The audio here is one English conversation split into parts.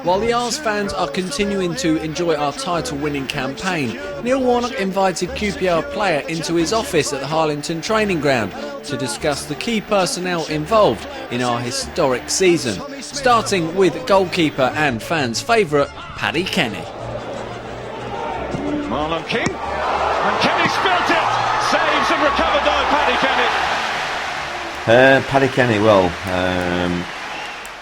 While the R's fans are continuing to enjoy our title-winning campaign, Neil Warnock invited QPR player into his office at the Harlington training ground to discuss the key personnel involved in our historic season, starting with goalkeeper and fans' favourite, Paddy Kenny. Marlon King, and Kenny spilt it, saves and recovered by Paddy Kenny. Paddy Kenny, well,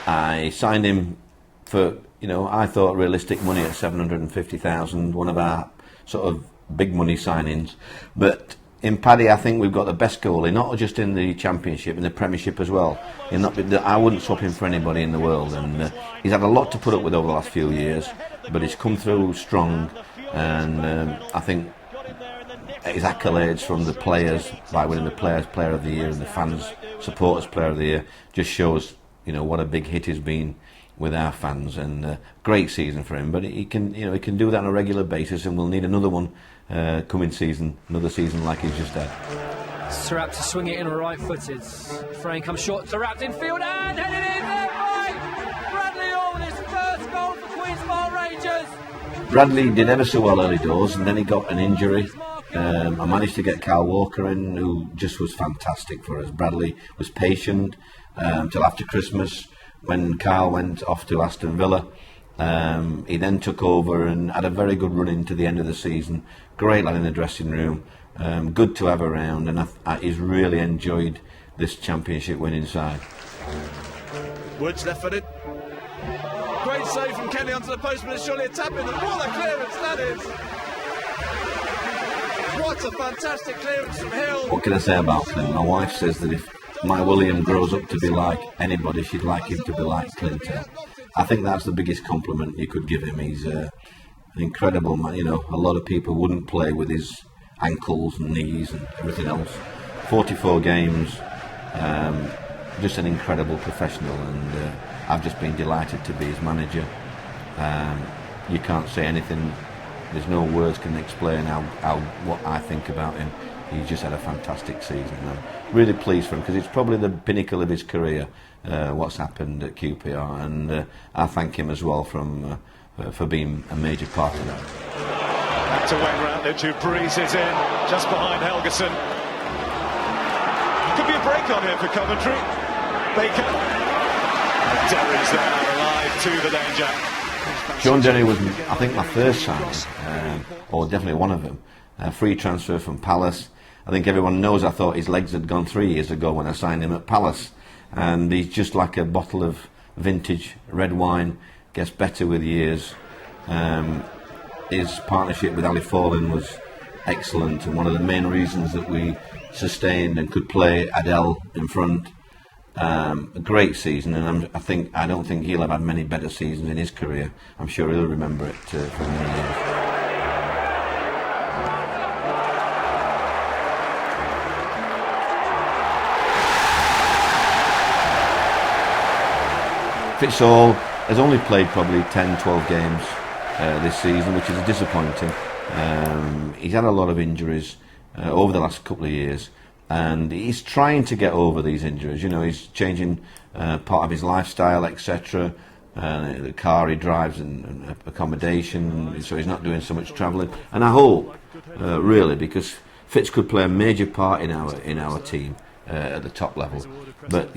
I signed him for, I thought realistic money at 750,000, one of our sort of big money signings. But in Paddy, I think we've got the best goalie, not just in the Championship, in the Premiership as well. I wouldn't swap him for anybody in the world, and he's had a lot to put up with over the last few years, but he's come through strong, and I think his accolades from the players by winning the Players' Player of the Year and the fans' Supporters' Player of the Year just shows, what a big hit he's been with our fans, and great season for him. But he can do that on a regular basis, and we'll need another one coming season, another season like he's just had. Taarabt to swing it in right-footed. Frame comes short. Taarabt in field and headed in there by Bradley Orr with his first goal for Queen's Park Rangers. Bradley did ever so well early doors, and then he got an injury. I managed to get Kyle Walker in, who just was fantastic for us. Bradley was patient till after Christmas, when Kyle went off to Aston Villa. He then took over and had a very good run into the end of the season. Great lad in the dressing room, good to have around, and he's really enjoyed this Championship winning side. Woods left footed. Great save from Kenny onto the post, but it's surely a tap in, and what a clearance that is! What a fantastic clearance from Hill! What can I say about Clint? My wife says that if my William grows up to be like anybody, she'd like him to be like Clint Hill. I think that's the biggest compliment you could give him. He's an incredible man. A lot of people wouldn't play with his ankles and knees and everything else. 44 games, just an incredible professional, and I've just been delighted to be his manager. You can't say anything. There's no words can explain what I think about him. He's just had a fantastic season. I'm really pleased for him, because it's probably the pinnacle of his career, what's happened at QPR, and I thank him as well for being a major part of that. Back to Wayne Routledge, who breezes in just behind Helgeson. Could be a break on here for Coventry. Baker. Derry's there, alive to the danger. Shaun Derry was, I think, my first signing, or definitely one of them. A free transfer from Palace. I think everyone knows I thought his legs had gone 3 years ago when I signed him at Palace, and he's just like a bottle of vintage red wine, gets better with years. His partnership with Ali Folin was excellent, and one of the main reasons that we sustained and could play Adel in front. A great season, and I don't think he'll have had many better seasons in his career. I'm sure he'll remember it for many years. Fitz has only played probably 10-12 games this season, which is disappointing. He's had a lot of injuries over the last couple of years, and he's trying to get over these injuries. He's changing part of his lifestyle, etc. The car he drives and accommodation, so he's not doing so much travelling. And I hope, really, because Fitz could play a major part in our team at the top level. But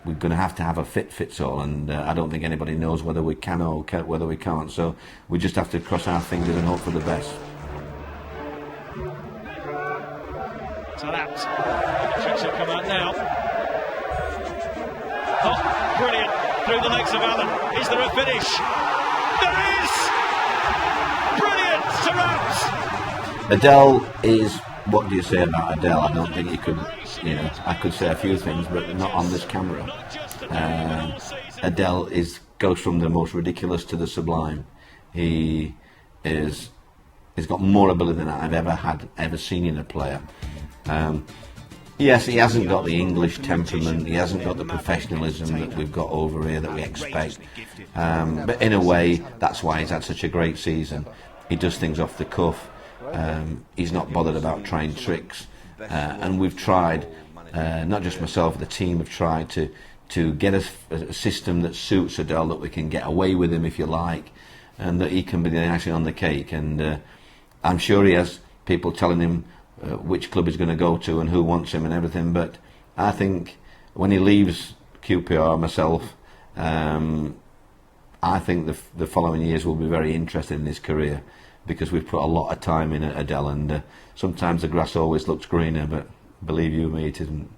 we're going to have a fit Fitz-all, and I don't think anybody knows whether we can or whether we can't. So we just have to cross our fingers and hope for the best. Taarabt. Checks it come out now. Oh, brilliant. Through the legs of Allen. Is there a finish? There is! Brilliant! Taarabt! Adel is... What do you say about Adel? I don't think you could... I could say a few things, but not on this camera. Adel goes from the most ridiculous to the sublime. He's got more ability than I've ever seen in a player. Yes, he hasn't got the English temperament, he hasn't got the professionalism that we've got over here that we expect. But in a way, that's why he's had such a great season. He does things off the cuff. He's not bothered about trying tricks. And we've tried, not just myself, the team have tried to to get a system that suits Adel, that we can get away with him if you like, and that he can be the icing on the cake. And I'm sure he has people telling him which club he's going to go to and who wants him and everything, but I think when he leaves QPR, myself, I think the following years will be very interesting in his career, because we've put a lot of time in at Adel, and sometimes the grass always looks greener, but believe you me, it isn't.